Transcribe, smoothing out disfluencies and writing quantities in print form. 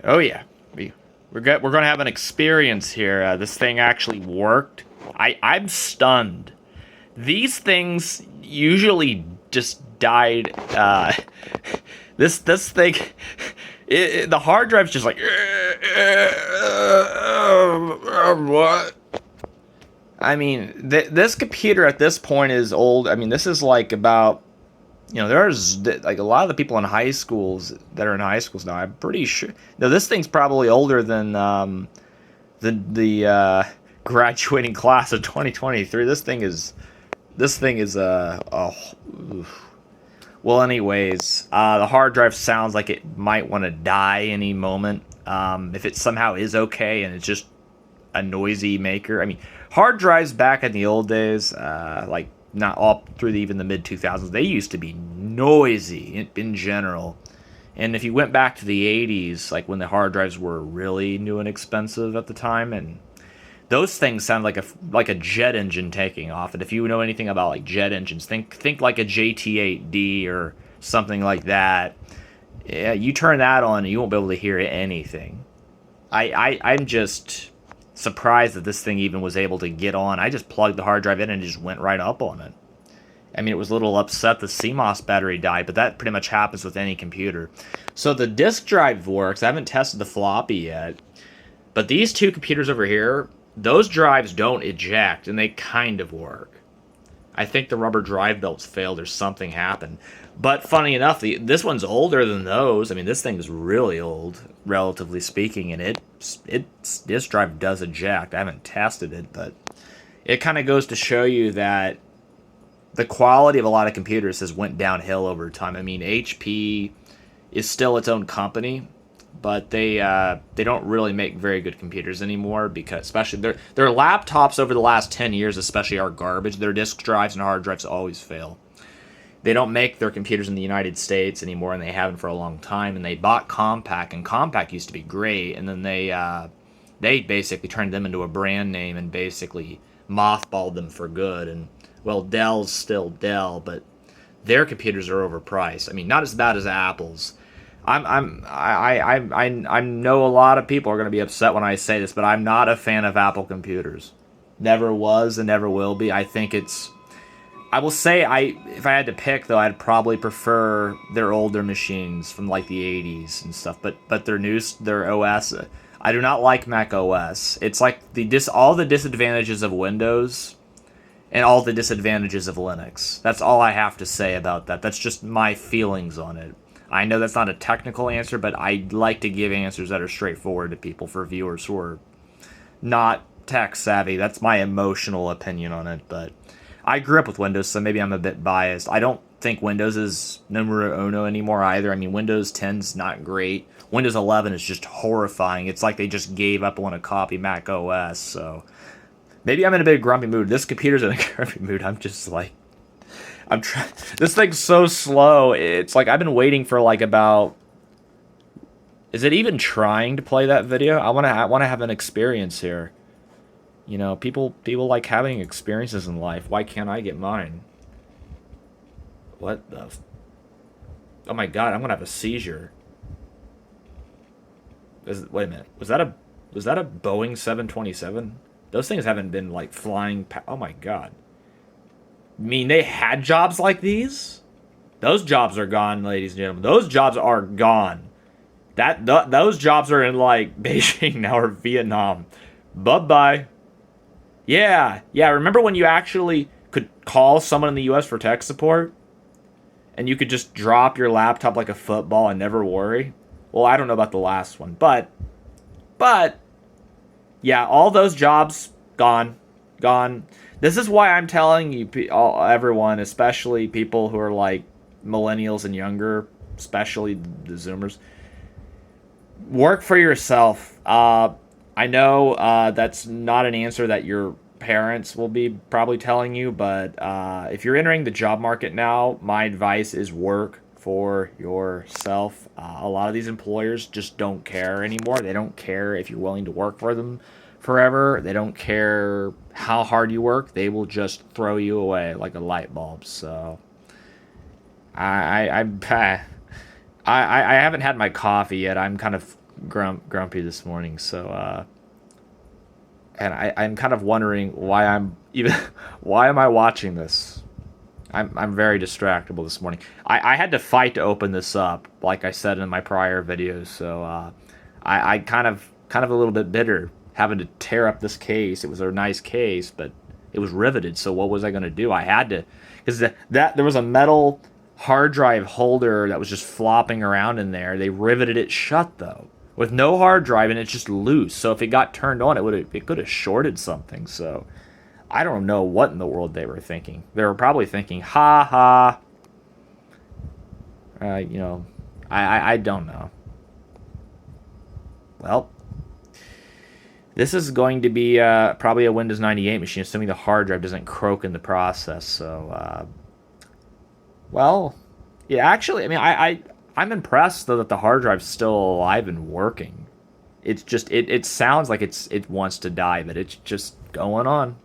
Oh yeah, we're gonna have an experience here. This thing actually worked. I'm stunned. These things usually just died. This thing, the hard drive's just like what? I mean, this computer at this point is old. I mean, this is like about, there's like a lot of the people in high schools that are in high schools now. I'm pretty sure. No, this thing's probably older than the graduating class of 2023. This thing is well. Anyways, the hard drive sounds like it might want to die any moment. If it somehow is okay and it's just a noisy maker. I mean, hard drives back in the old days, like not all through even the mid 2000s, they used to be noisy in general. And if you went back to the 80s, like when the hard drives were really new and expensive at the time, and those things sound like a jet engine taking off. And if you know anything about like jet engines, think like a JT8D or something like that. Yeah, you turn that on and you won't be able to hear anything. I'm just surprised that this thing even was able to get on. I just plugged the hard drive in and it just went right up on it. I mean, it was a little upset the CMOS battery died, but that pretty much happens with any computer. So the disk drive works. I haven't tested the floppy yet, but these two computers over here, those drives don't eject, and they kind of work. I think the rubber drive belts failed or something happened. But funny enough, this one's older than those. I mean, this thing is really old, relatively speaking, and its disk drive does eject. I haven't tested it, but it kind of goes to show you that the quality of a lot of computers has went downhill over time. I mean, HP is still its own company, but they don't really make very good computers anymore, because especially their laptops over the last 10 years especially are garbage. Their disk drives and hard drives always fail. They don't make their computers in the United States anymore, and they haven't for a long time. And they bought Compaq, and Compaq used to be great, and then they basically turned them into a brand name and basically mothballed them for good. And well, Dell's still Dell, but their computers are overpriced. I mean, not as bad as Apple's. I know a lot of people are going to be upset when I say this, but I'm not a fan of Apple computers. Never was and never will be. I think it's. I will say if I had to pick though, I'd probably prefer their older machines from like the 80s and stuff. But their OS. I do not like Mac OS. It's like all the disadvantages of Windows and all the disadvantages of Linux. That's all I have to say about that. That's just my feelings on it. I know that's not a technical answer, but I like to give answers that are straightforward to people for viewers who are not tech savvy. That's my emotional opinion on it, but I grew up with Windows, so maybe I'm a bit biased. I don't think Windows is numero uno anymore either. I mean, Windows 10's not great. Windows 11 is just horrifying. It's like they just gave up on a copy Mac OS, so maybe I'm in a bit of grumpy mood. This computer's in a grumpy mood. I'm just like, I'm trying. This thing's so slow. It's like I've been waiting for like about. Is it even trying to play that video? I want to have an experience here. You know, people like having experiences in life. Why can't I get mine? What the? Oh my god! I'm gonna have a seizure. Wait a minute. Was that a Boeing 727? Those things haven't been like flying. Oh my god. Mean they had jobs like these? Those jobs are gone, ladies and gentlemen. Those jobs are gone. Those jobs are in like Beijing now or Vietnam. Bye-bye. Yeah. Remember when you actually could call someone in the US for tech support? And you could just drop your laptop like a football and never worry? Well, I don't know about the last one, but yeah, all those jobs gone. This is why I'm telling you, everyone, especially people who are like millennials and younger, especially the Zoomers, work for yourself. I know that's not an answer that your parents will be probably telling you, but if you're entering the job market now, my advice is work for yourself. A lot of these employers just don't care anymore. They don't care if you're willing to work for them forever. They don't care how hard you work. They will just throw you away like a light bulb. So I haven't had my coffee yet. I'm kind of grumpy this morning. So, and I'm kind of wondering why I'm even why am I watching this? I'm very distractible this morning. I had to fight to open this up, like I said in my prior videos. So I kind of a little bit bitter having to tear up this case. It was a nice case, but it was riveted. So what was I going to do? I had to, because that there was a metal hard drive holder that was just flopping around in there. They riveted it shut though, with no hard drive, and it's just loose. So if it got turned on, it could have shorted something. So I don't know what in the world they were thinking. They were probably thinking, ha ha. You know, I don't know. Well, this is going to be probably a Windows 98 machine, assuming the hard drive doesn't croak in the process. So, well, yeah, actually, I mean, I'm impressed though that the hard drive's still alive and working. It's just it sounds like it wants to die, but it's just going on.